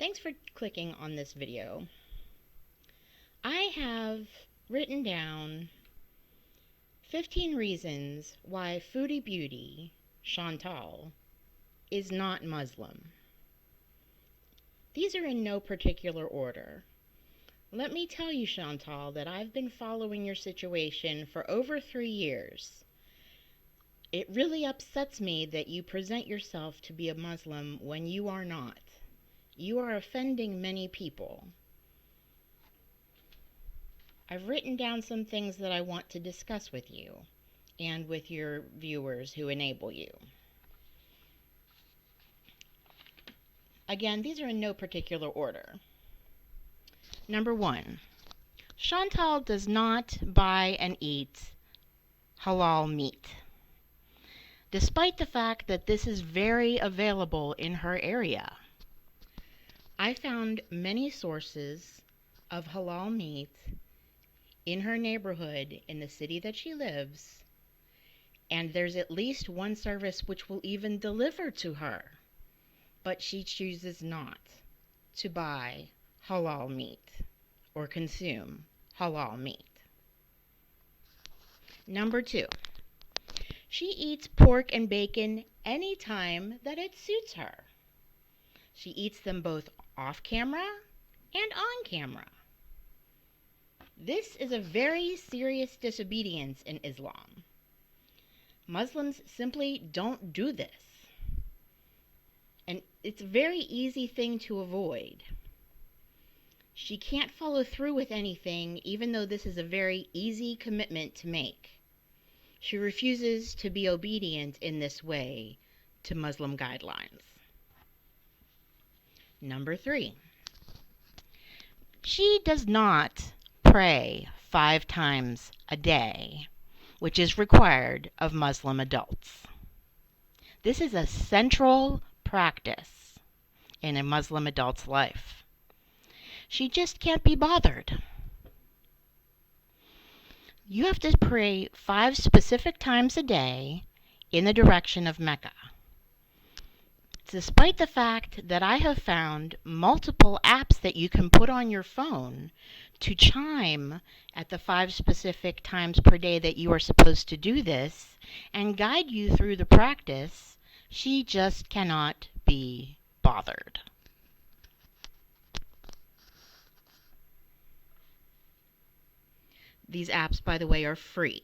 Thanks for clicking on this video. I have written down 15 reasons why Foodie Beauty, Chantal, is not Muslim. These are in no particular order. Let me tell you, Chantal, that I've been following your situation for over 3 years. It really upsets me that you present yourself to be a Muslim when you are not. You are offending many people. I've written down some things that I want to discuss with you and with your viewers who enable you. Again, these are in no particular order. Number 1, Chantal does not buy and eat halal meat, despite the fact that this is very available in her area. I found many sources of halal meat in her neighborhood, in the city that she lives, and there's at least one service which will even deliver to her, but she chooses not to buy halal meat or consume halal meat. Number 2, she eats pork and bacon anytime that it suits her. She eats them both off camera and on camera. This is a very serious disobedience in Islam. Muslims simply don't do this. And it's a very easy thing to avoid. She can't follow through with anything, even though this is a very easy commitment to make. She refuses to be obedient in this way to Muslim guidelines. Number 3, she does not pray 5 times a day, which is required of Muslim adults. This is a central practice in a Muslim adult's life. She just can't be bothered. You have to pray 5 specific times a day in the direction of Mecca. Despite the fact that I have found multiple apps that you can put on your phone to chime at the 5 specific times per day that you are supposed to do this and guide you through the practice, she just cannot be bothered. These apps, by the way, are free.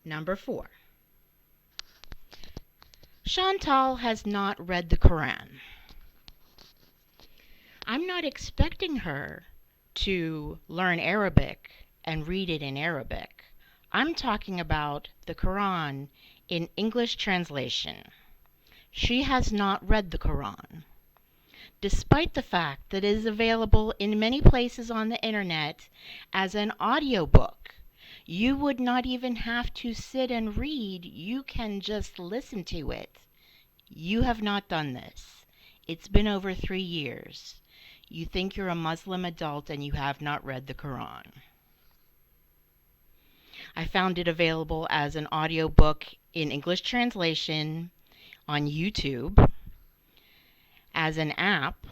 Number 4, Chantal has not read the Quran. I'm not expecting her to learn Arabic and read it in Arabic. I'm talking about the Quran in English translation. She has not read the Quran, despite the fact that it is available in many places on the internet as an audiobook. You would not even have to sit and read. You can just listen to it. You have not done this. It's been over 3 years. You think you're a Muslim adult and you have not read the Quran. I found it available as an audiobook in English translation on YouTube, as an app,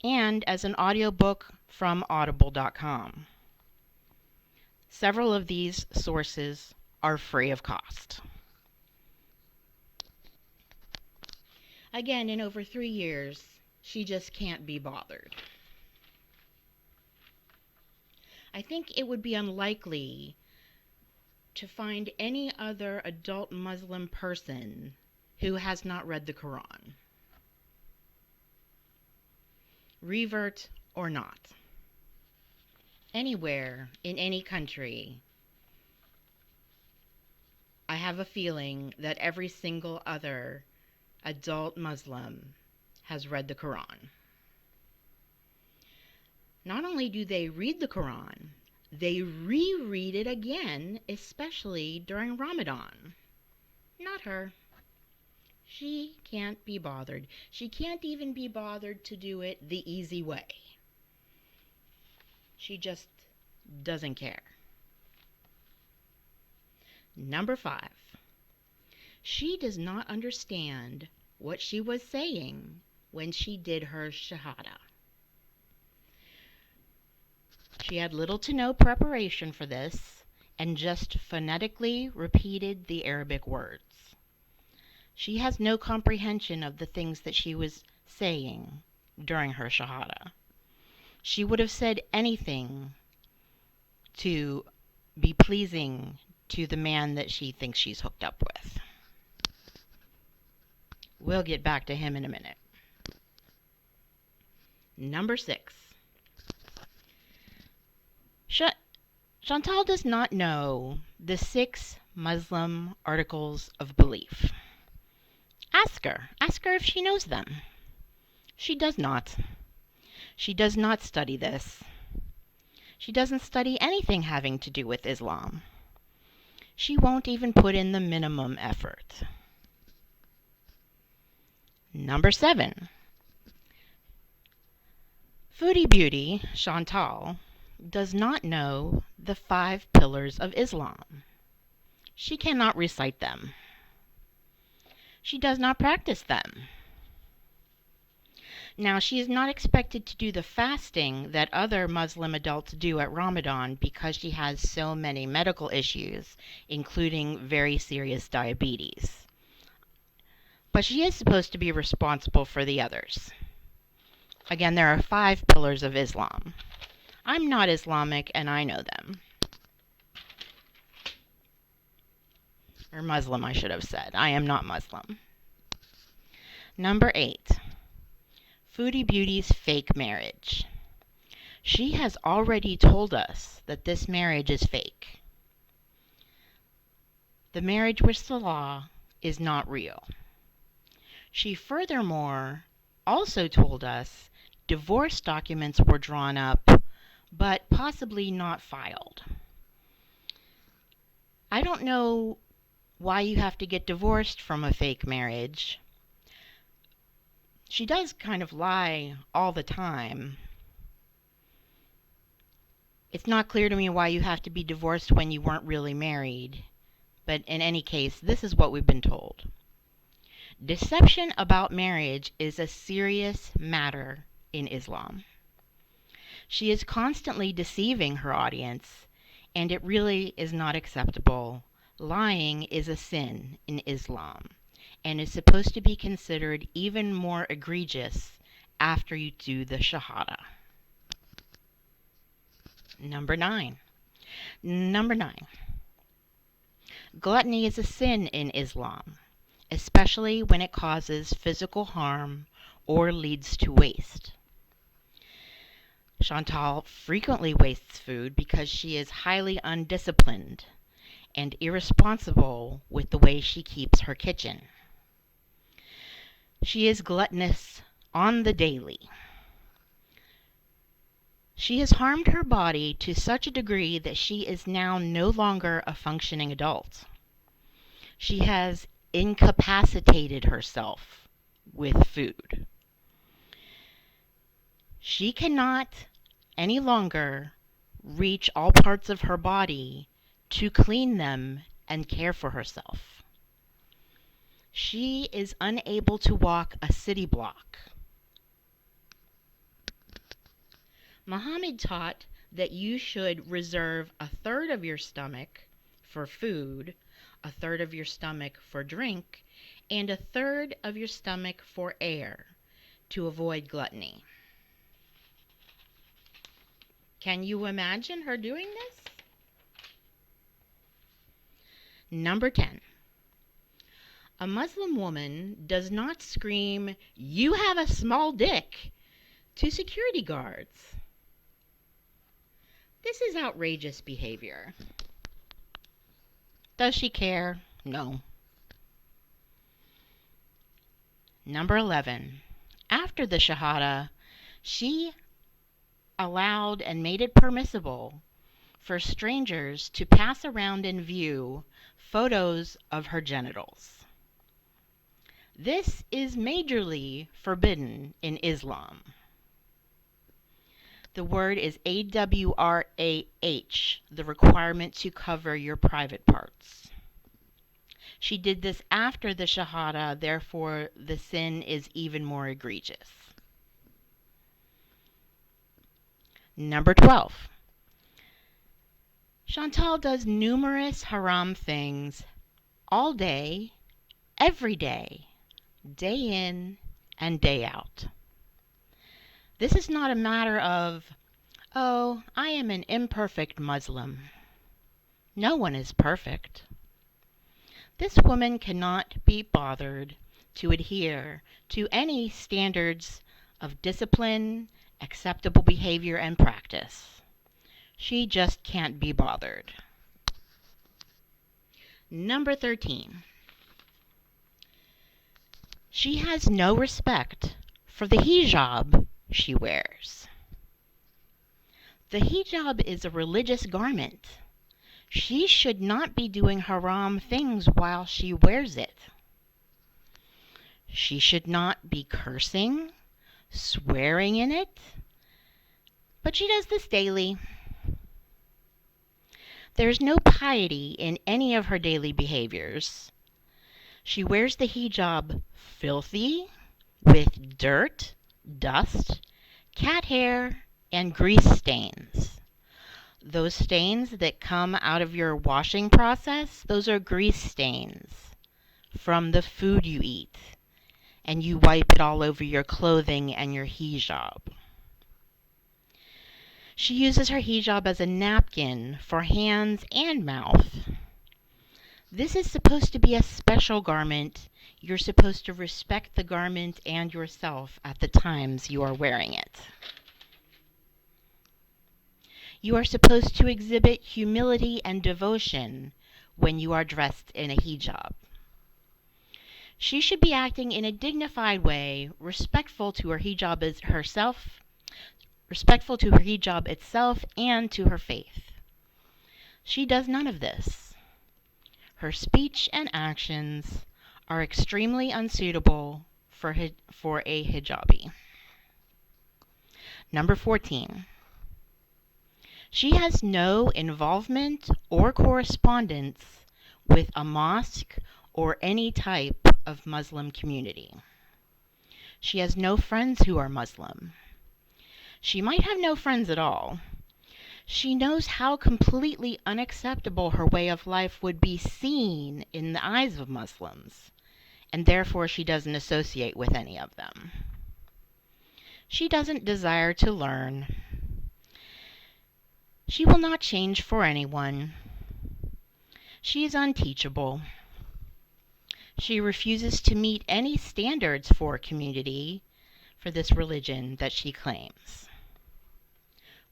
and as an audiobook from audible.com. Several of these sources are free of cost. Again, in over 3 years, she just can't be bothered. I think it would be unlikely to find any other adult Muslim person who has not read the Quran, revert or not. Anywhere in any country, I have a feeling that every single other adult Muslim has read the Quran. Not only do they read the Quran, they reread it again, especially during Ramadan. Not her. She can't be bothered. She can't even be bothered to do it the easy way. She just doesn't care. Number 5, she does not understand what she was saying when she did her shahada. She had little to no preparation for this and just phonetically repeated the Arabic words. She has no comprehension of the things that she was saying during her shahada. She would have said anything to be pleasing to the man that she thinks she's hooked up with. We'll get back to him in a minute. Number 6. Chantal does not know the 6 Muslim articles of belief. Ask her. Ask her if she knows them. She does not. She does not study this. She doesn't study anything having to do with Islam. She won't even put in the minimum effort. Number 7. Foodie Beauty, Chantal, does not know the 5 pillars of Islam. She cannot recite them. She does not practice them. Now, she is not expected to do the fasting that other Muslim adults do at Ramadan because she has so many medical issues, including very serious diabetes. But she is supposed to be responsible for the others. Again, there are 5 pillars of Islam. I'm not Islamic, and I know them. Or Muslim, I should have said. I am not Muslim. Number 8. Foodie Beauty's fake marriage. She has already told us that this marriage is fake. The marriage with Salah is not real. She furthermore also told us divorce documents were drawn up, but possibly not filed. I don't know why you have to get divorced from a fake marriage. She does kind of lie all the time. It's not clear to me why you have to be divorced when you weren't really married. But in any case, this is what we've been told. Deception about marriage is a serious matter in Islam. She is constantly deceiving her audience, and it really is not acceptable. Lying is a sin in Islam, and is supposed to be considered even more egregious after you do the Shahada. Number 9. Gluttony is a sin in Islam, especially when it causes physical harm or leads to waste. Chantal frequently wastes food because she is highly undisciplined and irresponsible with the way she keeps her kitchen. She is gluttonous on the daily. She has harmed her body to such a degree that she is now no longer a functioning adult. She has incapacitated herself with food. She cannot any longer reach all parts of her body to clean them and care for herself. She is unable to walk a city block. Muhammad taught that you should reserve 1/3 of your stomach for food, 1/3 of your stomach for drink, and 1/3 of your stomach for air to avoid gluttony. Can you imagine her doing this? Number 10. A Muslim woman does not scream, "You have a small dick," to security guards. This is outrageous behavior. Does she care? No. Number 11. After the Shahada, she allowed and made it permissible for strangers to pass around and view photos of her genitals. This is majorly forbidden in Islam. The word is AWRAH, the requirement to cover your private parts. She did this after the Shahada, therefore the sin is even more egregious. Number 12. Chantal does numerous haram things all day, every day in and day out. This is not a matter of, oh, I am an imperfect Muslim. No one is perfect. This woman cannot be bothered to adhere to any standards of discipline, acceptable behavior, and practice. She just can't be bothered. Number 13. She has no respect for the hijab she wears. The hijab is a religious garment. She should not be doing haram things while she wears it. She should not be cursing, swearing in it, but she does this daily. There's no piety in any of her daily behaviors. She wears the hijab filthy, with dirt, dust, cat hair, and grease stains. Those stains that come out of your washing process, those are grease stains from the food you eat, and you wipe it all over your clothing and your hijab. She uses her hijab as a napkin for hands and mouth. This is supposed to be a special garment. You're supposed to respect the garment and yourself at the times you are wearing it. You are supposed to exhibit humility and devotion when you are dressed in a hijab. She should be acting in a dignified way, respectful to her hijab itself and to her faith. She does none of this. Her speech and actions are extremely unsuitable for a hijabi. Number 14. She has no involvement or correspondence with a mosque or any type of Muslim community. She has no friends who are Muslim. She might have no friends at all. She knows how completely unacceptable her way of life would be seen in the eyes of Muslims, and therefore she doesn't associate with any of them. She doesn't desire to learn. She will not change for anyone. She is unteachable. She refuses to meet any standards for community for this religion that she claims.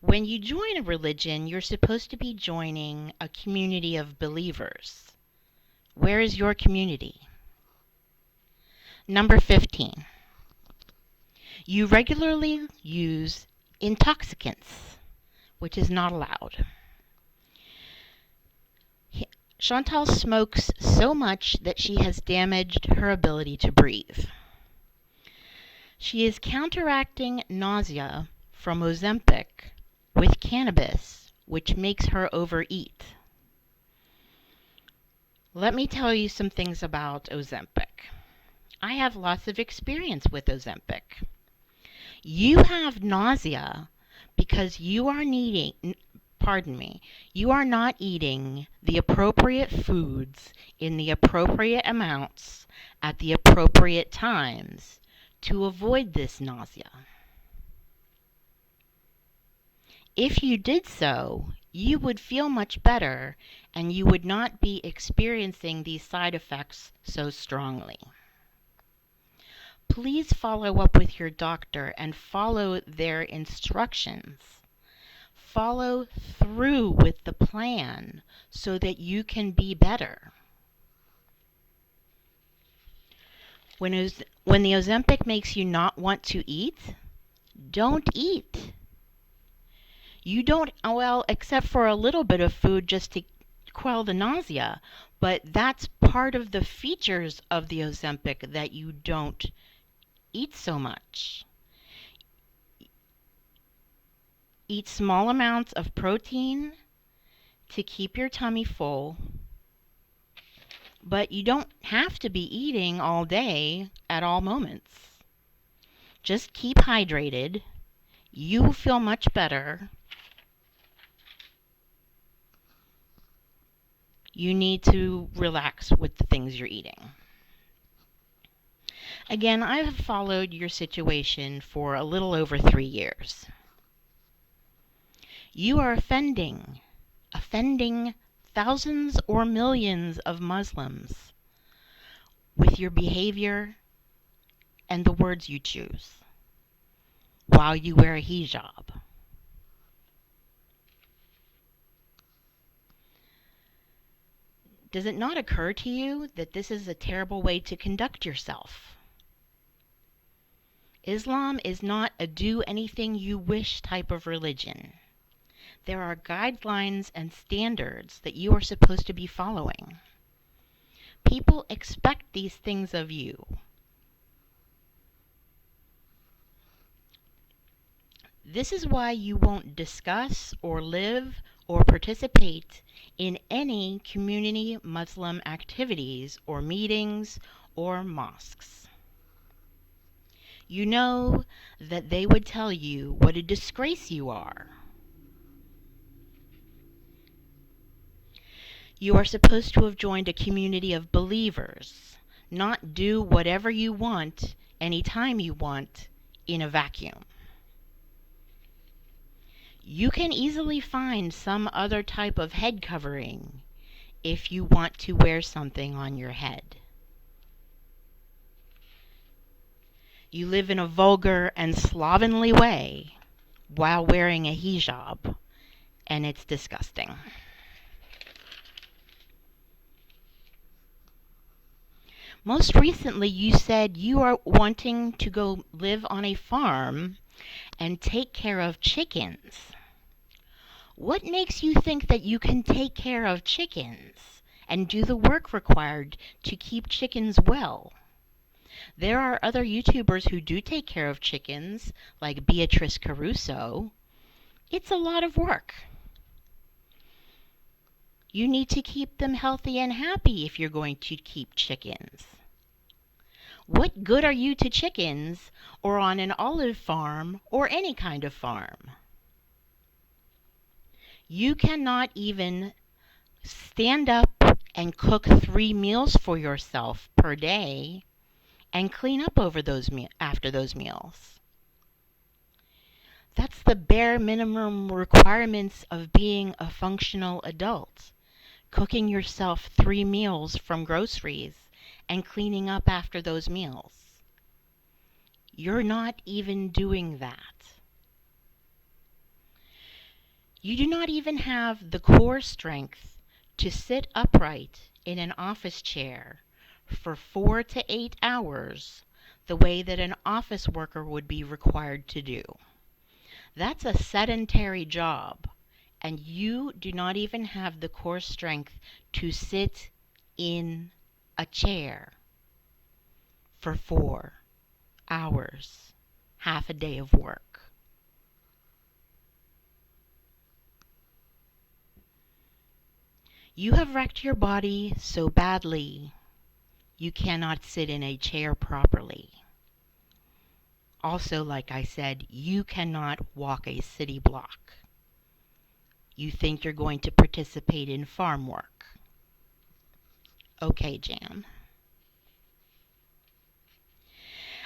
When you join a religion, you're supposed to be joining a community of believers. Where is your community? Number 15. You regularly use intoxicants, which is not allowed. Chantal smokes so much that she has damaged her ability to breathe. She is counteracting nausea from Ozempic with cannabis, which makes her overeat. Let me tell you some things about Ozempic. I have lots of experience with Ozempic. You have nausea because you are not eating the appropriate foods in the appropriate amounts at the appropriate times to avoid this nausea. If you did so, you would feel much better and you would not be experiencing these side effects so strongly. Please follow up with your doctor and follow their instructions. Follow through with the plan so that you can be better. When the Ozempic makes you not want to eat, don't eat. You don't, well, except for a little bit of food just to quell the nausea, but that's part of the features of the Ozempic, that you don't eat so much. Eat small amounts of protein to keep your tummy full, But you don't have to be eating all day at all moments. Just keep hydrated. You will feel much better. You need to relax with the things you're eating. Again, I have followed your situation for a little over 3 years. You are offending thousands or millions of Muslims with your behavior and the words you choose while you wear a hijab. Does it not occur to you that this is a terrible way to conduct yourself? Islam is not a do anything you wish type of religion. There are guidelines and standards that you are supposed to be following. People expect these things of you. This is why you won't discuss or live or participate in any community Muslim activities or meetings or mosques. You know that they would tell you what a disgrace you are. You are supposed to have joined a community of believers, not do whatever you want anytime you want in a vacuum. You can easily find some other type of head covering if you want to wear something on your head. You live in a vulgar and slovenly way while wearing a hijab, and it's disgusting. Most recently, you said you are wanting to go live on a farm and take care of chickens. What makes you think that you can take care of chickens and do the work required to keep chickens well? There are other YouTubers who do take care of chickens, like Beatrice Caruso. It's a lot of work. You need to keep them healthy and happy if you're going to keep chickens. What good are you to chickens or on an olive farm or any kind of farm? You cannot even stand up and cook 3 meals for yourself per day and clean up after those meals. That's the bare minimum requirements of being a functional adult. Cooking yourself 3 meals from groceries and cleaning up after those meals. You're not even doing that. You do not even have the core strength to sit upright in an office chair for 4 to 8 hours the way that an office worker would be required to do. That's a sedentary job, and you do not even have the core strength to sit in a chair for 4 hours, half a day of work. You have wrecked your body so badly you cannot sit in a chair properly. Also, like I said, you cannot walk a city block. You think you're going to participate in farm work. Okay, Jan.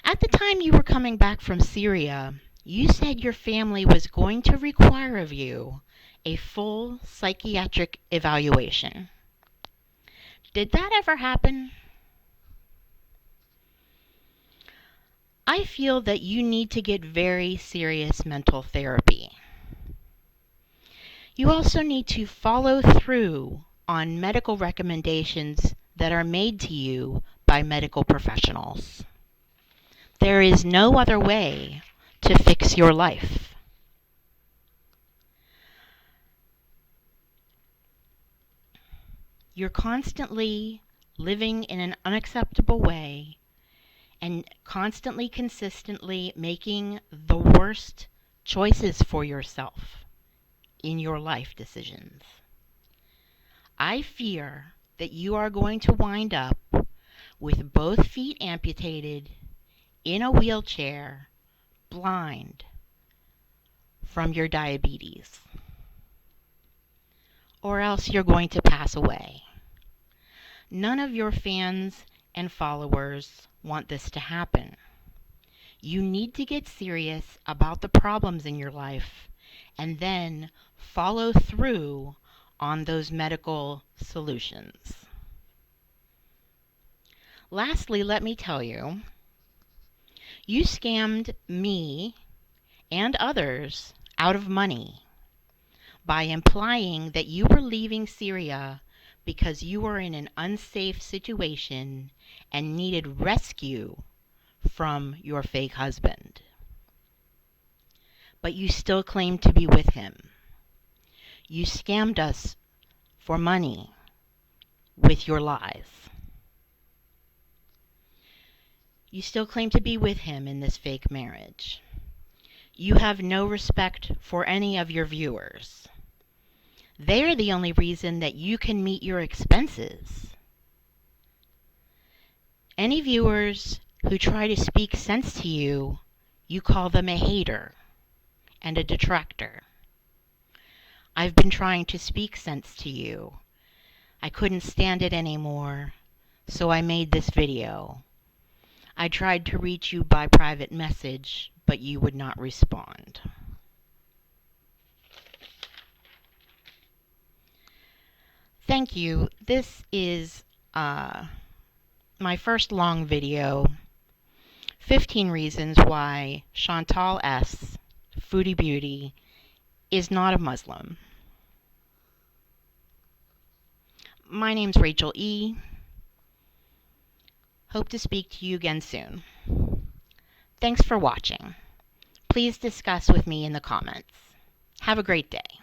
At the time you were coming back from Syria, you said your family was going to require of you a full psychiatric evaluation. Did that ever happen? I feel that you need to get very serious mental therapy. You also need to follow through on medical recommendations that are made to you by medical professionals. There is no other way to fix your life. You're constantly living in an unacceptable way and constantly, consistently making the worst choices for yourself in your life decisions. I fear that you are going to wind up with both feet amputated, in a wheelchair, blind from your diabetes. Or else you're going to pass away. None of your fans and followers want this to happen. You need to get serious about the problems in your life and then follow through on those medical solutions. Lastly, let me tell you, you scammed me and others out of money by implying that you were leaving Syria because you were in an unsafe situation and needed rescue from your fake husband. But you still claim to be with him. You scammed us for money with your lies. You still claim to be with him in this fake marriage. You have no respect for any of your viewers. They're the only reason that you can meet your expenses. Any viewers who try to speak sense to you, you call them a hater and a detractor. I've been trying to speak sense to you. I couldn't stand it anymore, so I made this video. I tried to reach you by private message, but you would not respond. Thank you. This is my first long video, 15 reasons why Chantal S., Foodie Beauty, is not a Muslim. My name's Rachel E. Hope to speak to you again soon. Thanks for watching. Please discuss with me in the comments. Have a great day.